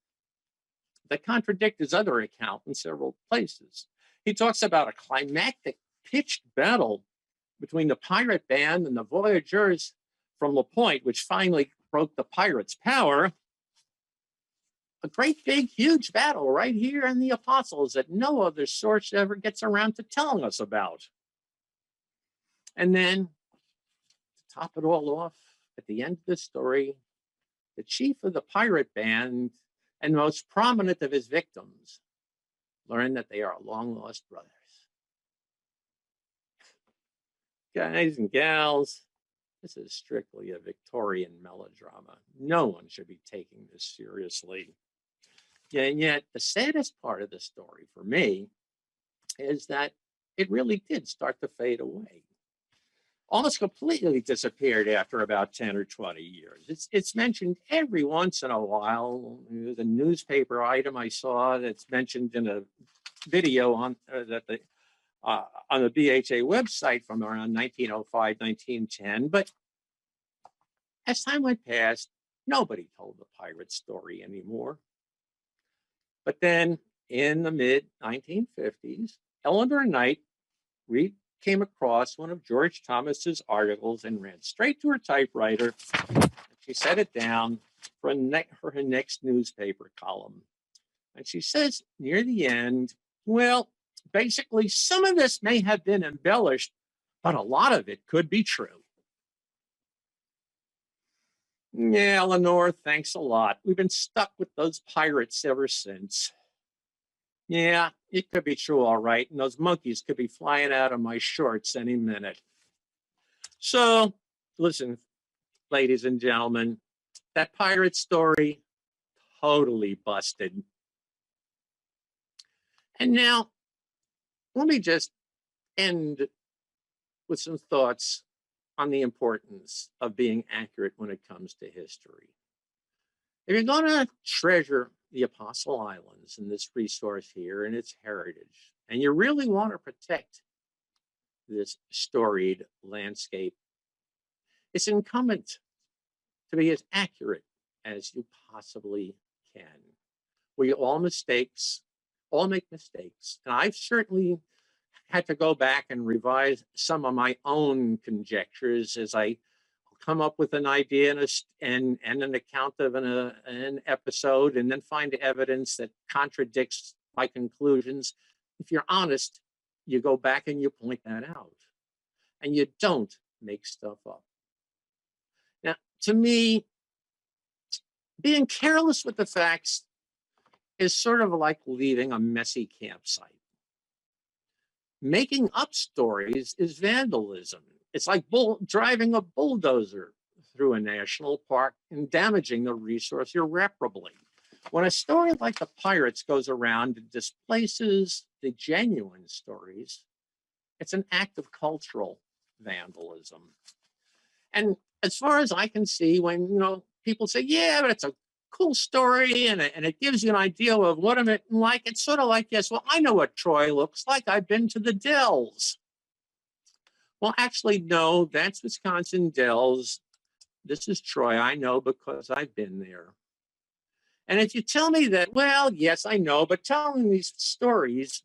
that contradict his other account in several places. He talks about a climactic pitched battle between the pirate band and the voyageurs from La Point, which finally broke the pirates' power. A great big, huge battle right here in the Apostles that no other source ever gets around to telling us about. And then, to top it all off, at the end of the story, the chief of the pirate band and most prominent of his victims learn that they are long-lost brothers. Guys and gals, this is strictly a Victorian melodrama. No one should be taking this seriously. And yet, the saddest part of the story for me is that it really did start to fade away. Almost completely disappeared after about 10 or 20 years. It's mentioned every once in a while. There's a newspaper item I saw that's mentioned in a video on the BHA website from around 1905, 1910. But as time went past, nobody told the pirate story anymore. But then in the mid-1950s, Eleanor Knight came across one of George Thomas's articles and ran straight to her typewriter. She set it down for her next newspaper column. And she says near the end, well, basically, some of this may have been embellished, but a lot of it could be true. Yeah, Eleanor, thanks a lot. We've been stuck with those pirates ever since. Yeah, it could be true, all right. And those monkeys could be flying out of my shorts any minute. So listen, ladies and gentlemen, that pirate story, totally busted. And now, let me just end with some thoughts on the importance of being accurate when it comes to history. If you're going to treasure the Apostle Islands and this resource here and its heritage, and you really want to protect this storied landscape, it's incumbent to be as accurate as you possibly can. We all make mistakes, and I've certainly had to go back and revise some of my own conjectures as I come up with an idea and an account of an episode, and then find evidence that contradicts my conclusions. If you're honest, you go back and you point that out, and you don't make stuff up. Now, to me, being careless with the facts is sort of like leaving a messy campsite. Making up stories is vandalism. It's like driving a bulldozer through a national park and damaging the resource irreparably. When a story like the pirates goes around and displaces the genuine stories, it's an act of cultural vandalism. And as far as I can see, when people say, yeah, but it's a cool story and it gives you an idea of what I'm like, it's sort of like, yes, well, I know what Troy looks like. I've been to the Dells. Well, actually, no, that's Wisconsin Dells. This is Troy. I know because I've been there. And if you tell me that, well, yes, I know, but telling these stories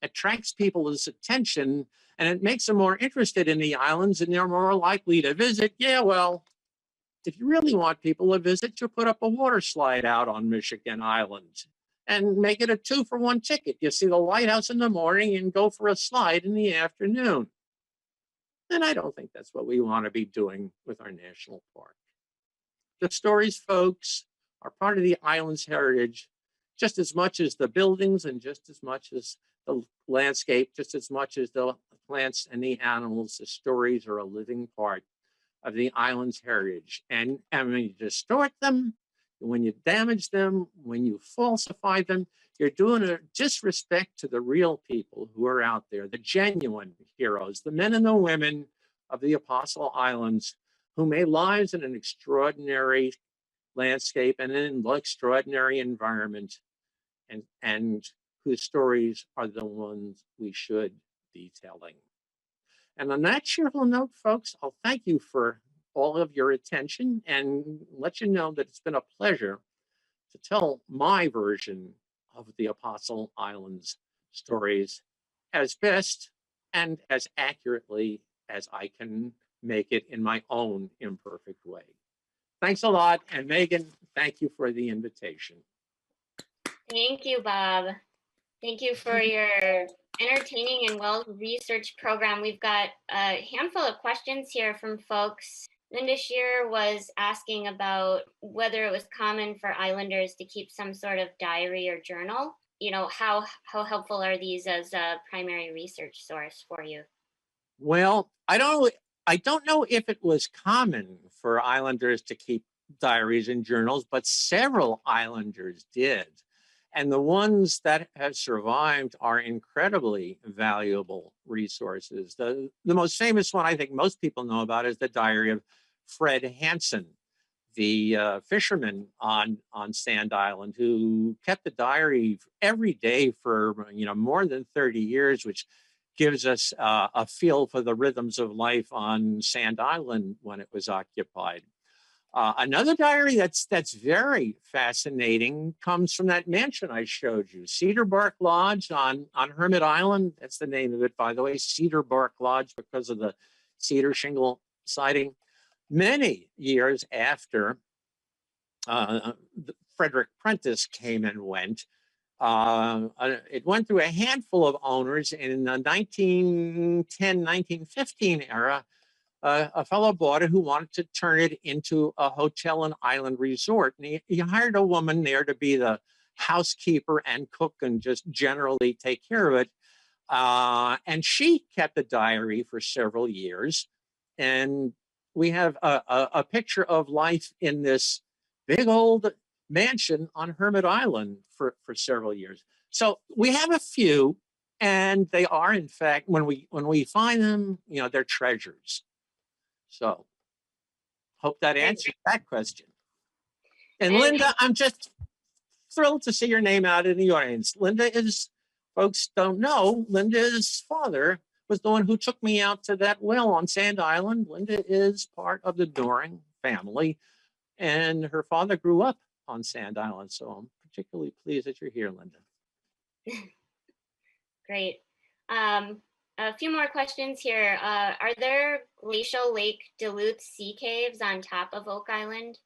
attracts people's attention and it makes them more interested in the islands and they're more likely to visit, yeah, well, if you really want people to visit, you put up a water slide out on Michigan Island and make it a 2-for-1 ticket. You see the lighthouse in the morning and go for a slide in the afternoon. And I don't think that's what we want to be doing with our national park. The stories, folks, are part of the island's heritage, just as much as the buildings and just as much as the landscape, just as much as the plants and the animals. The stories are a living part of the island's heritage. And when you distort them, when you damage them, when you falsify them, you're doing a disrespect to the real people who are out there, the genuine heroes, the men and the women of the Apostle Islands who made lives in an extraordinary landscape and in an extraordinary environment, and whose stories are the ones we should be telling. And on that cheerful note, folks, I'll thank you for all of your attention and let you know that it's been a pleasure to tell my version of the Apostle Islands stories as best and as accurately as I can make it in my own imperfect way. Thanks a lot. And Megan, thank you for the invitation.
Thank you, Bob. Thank you for your entertaining and well-researched program. We've got a handful of questions here from folks. Linda Shearer was asking about whether it was common for islanders to keep some sort of diary or journal. How helpful are these as a primary research source for you?
Well, I don't know if it was common for islanders to keep diaries and journals, but several islanders did. And the ones that have survived are incredibly valuable resources. The most famous one I think most people know about is the diary of Fred Hansen, the fisherman on Sand Island, who kept a diary every day for more than 30 years, which gives us a feel for the rhythms of life on Sand Island when it was occupied. Another diary that's very fascinating comes from that mansion I showed you, Cedar Bark Lodge on Hermit Island. That's the name of it, by the way, Cedar Bark Lodge, because of the cedar shingle siding. Many years after Frederick Prentice came and went, it went through a handful of owners. In the 1910, 1915 era, a fellow bought it who wanted to turn it into a hotel and island resort. And he hired a woman there to be the housekeeper and cook and just generally take care of it. And she kept a diary for several years. and we have a picture of life in this big old mansion on Hermit Island for several years. So we have a few, and they are, in fact, when we find them, you know, they're treasures. So hope that answers that question. And Linda, I'm just thrilled to see your name out in the audience. Linda is, folks don't know, Linda's father was the one who took me out to that well on Sand Island. Linda is part of the Doring family, and her father grew up on Sand Island. So I'm particularly pleased that you're here, Linda.
Great. A few more questions here. Are there glacial lake Duluth sea caves on top of Oak Island?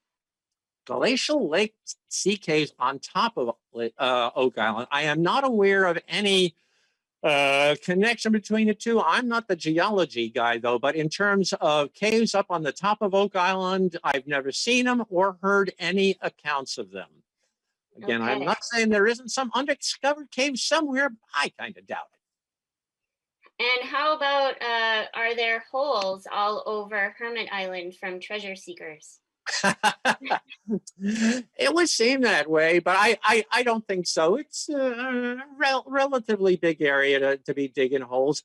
Glacial Lake sea caves on top of Oak Island. I am not aware of any connection between the two. I'm not the geology guy, though, but in terms of caves up on the top of Oak Island, I've never seen them or heard any accounts of them. Again, okay. I'm not saying there isn't some undiscovered cave somewhere, but I kind of doubt it.
And how about, are there holes all over Hermit Island from treasure seekers?
It would seem that way, but I don't think so. It's a relatively big area to be digging holes.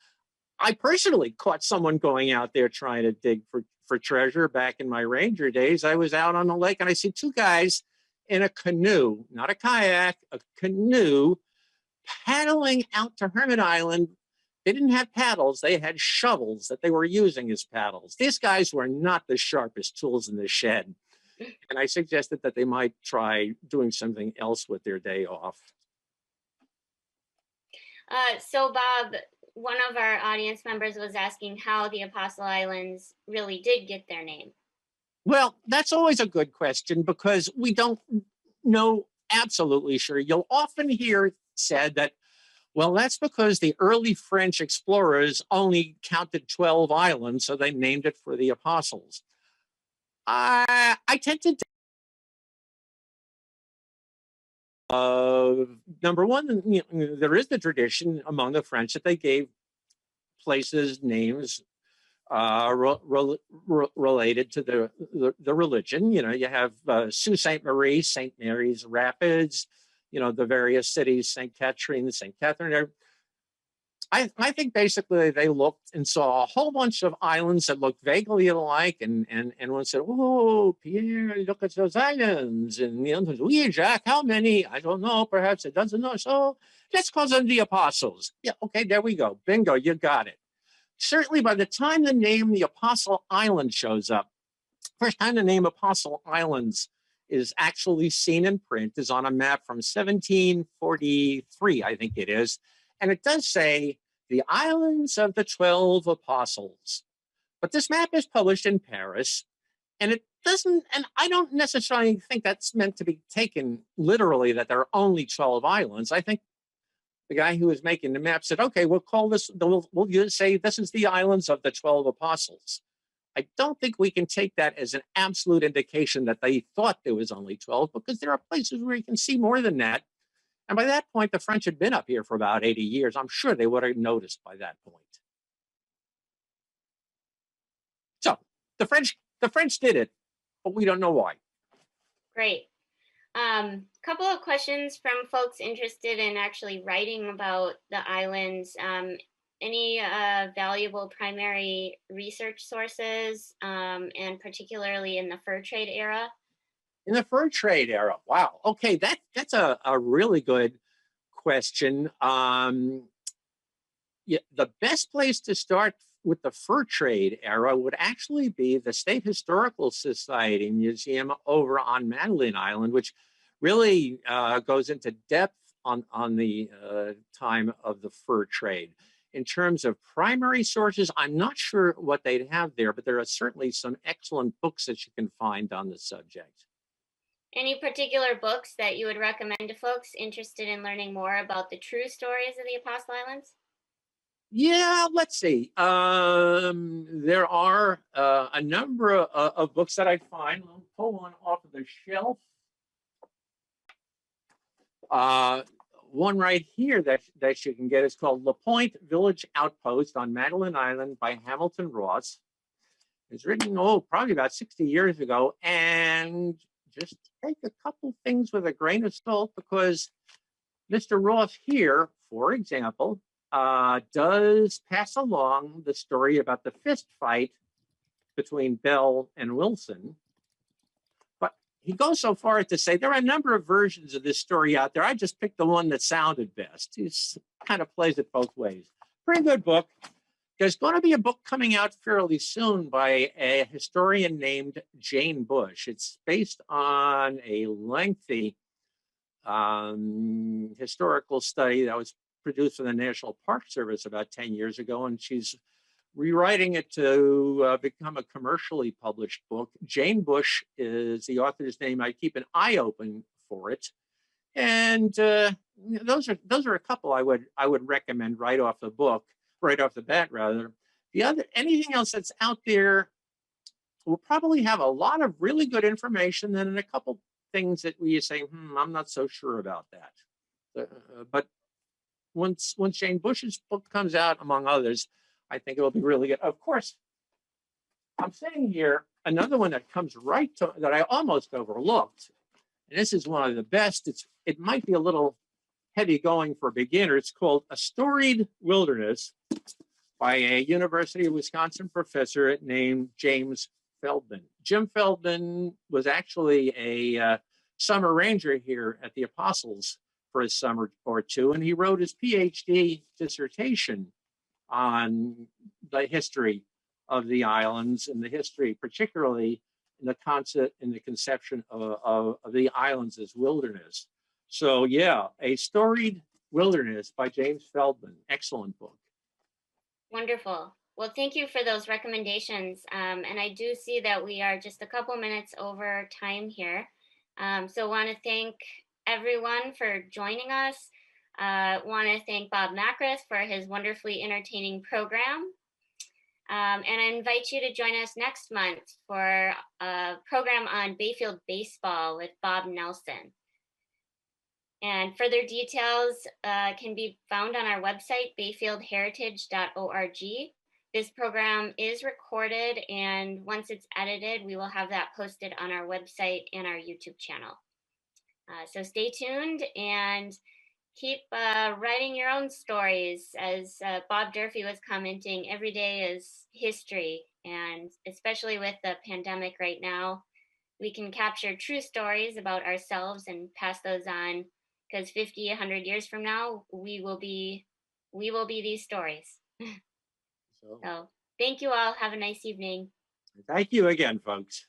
I personally caught someone going out there trying to dig for treasure back in my ranger days. I was out on the lake and I see two guys in a canoe, not a kayak, a canoe, paddling out to Hermit Island. They didn't have paddles. They had shovels that they were using as paddles. These guys were not the sharpest tools in the shed. And I suggested that they might try doing something else with their day off.
So Bob, one of our audience members was asking how the Apostle Islands really did get their name.
Well, that's always a good question because we don't know absolutely sure. You'll often hear said that, well, that's because the early French explorers only counted 12 islands, so they named it for the apostles. I tend to number one, you know, there is the tradition among the French that they gave places names related to the religion. You know, you have Sault Ste. Marie, St. Mary's Rapids, you know, the various cities, St. Catherine, St. Catherine. I think basically they looked and saw a whole bunch of islands that looked vaguely alike, and one said, "Oh, Pierre, look at those islands," and the other said, "Oui, Jack, how many? I don't know. Perhaps it doesn't know. So let's call them the apostles." Yeah, okay, there we go. Bingo, you got it. Certainly, by the time the name the Apostle Island shows up, first time the name Apostle Islands is actually seen in print is on a map from 1743, I think it is. And it does say the islands of the 12 apostles. But this map is published in Paris, and it doesn't, and I don't necessarily think that's meant to be taken literally that there are only 12 islands. I think the guy who was making the map said, okay, we'll call this, we'll say this is the islands of the 12 apostles. I don't think we can take that as an absolute indication that they thought there was only 12, because there are places where you can see more than that. And by that point, the French had been up here for about 80 years. I'm sure they would have noticed by that point. So the French did it, but we don't know why.
Great. Couple of questions from folks interested in actually writing about the islands. Any valuable primary research sources, and particularly in the fur trade era?
In the fur trade era, wow. Okay, that's a really good question. Yeah, the best place to start with the fur trade era would actually be the State Historical Society Museum over on Madeline Island, which really goes into depth on the time of the fur trade. In terms of primary sources, I'm not sure what they'd have there, but there are certainly some excellent books that you can find on the subject.
Any particular books that you would recommend to folks interested in learning more about the true stories of the Apostle Islands?
Yeah, let's see. There are a number of books that I find. I'll pull one off of the shelf. One right here that you can get is called La Pointe Village Outpost on Madeline Island by Hamilton Ross. It was written, oh, probably about 60 years ago. And just take a couple things with a grain of salt, because Mr. Roth here, for example, does pass along the story about the fist fight between Bell and Wilson. But he goes so far as to say there are a number of versions of this story out there. I just picked the one that sounded best. He kind of plays it both ways. Pretty good book. There's going to be a book coming out fairly soon by a historian named Jane Bush. It's based on a lengthy historical study that was produced for the National Park Service about 10 years ago, and she's rewriting it to become a commercially published book. Jane Bush is the author's name. I keep an eye open for it. And those are a couple I would recommend right off the bat rather. Anything else that's out there will probably have a lot of really good information, and a couple things that we say, I'm not so sure about that. But once Jane Bush's book comes out, among others, I think it'll be really good. Of course, I'm saying here another one that comes that I almost overlooked, and this is one of the best. It might be a little heavy going for a beginner. It's called A Storied Wilderness by a University of Wisconsin professor named James Feldman. Jim Feldman was actually a summer ranger here at the Apostles for a summer or two, and he wrote his PhD dissertation on the history of the islands and the history, particularly in the concept and the conception of the islands as wilderness. So yeah, A Storied Wilderness by James Feldman. Excellent book.
Wonderful. Well, thank you for those recommendations. And I do see that we are just a couple minutes over time here. So want to thank everyone for joining us. Want to thank Bob Mackreth for his wonderfully entertaining program. And I invite you to join us next month for a program on Bayfield baseball with Bob Nelson. And further details can be found on our website, bayfieldheritage.org. This program is recorded, and once it's edited, we will have that posted on our website and our YouTube channel. So stay tuned and keep writing your own stories. As Bob Durfee was commenting, every day is history, and especially with the pandemic right now, we can capture true stories about ourselves and pass those on, because 50, 100 years from now, we will be these stories. So thank you all. Have a nice evening.
Thank you again, folks.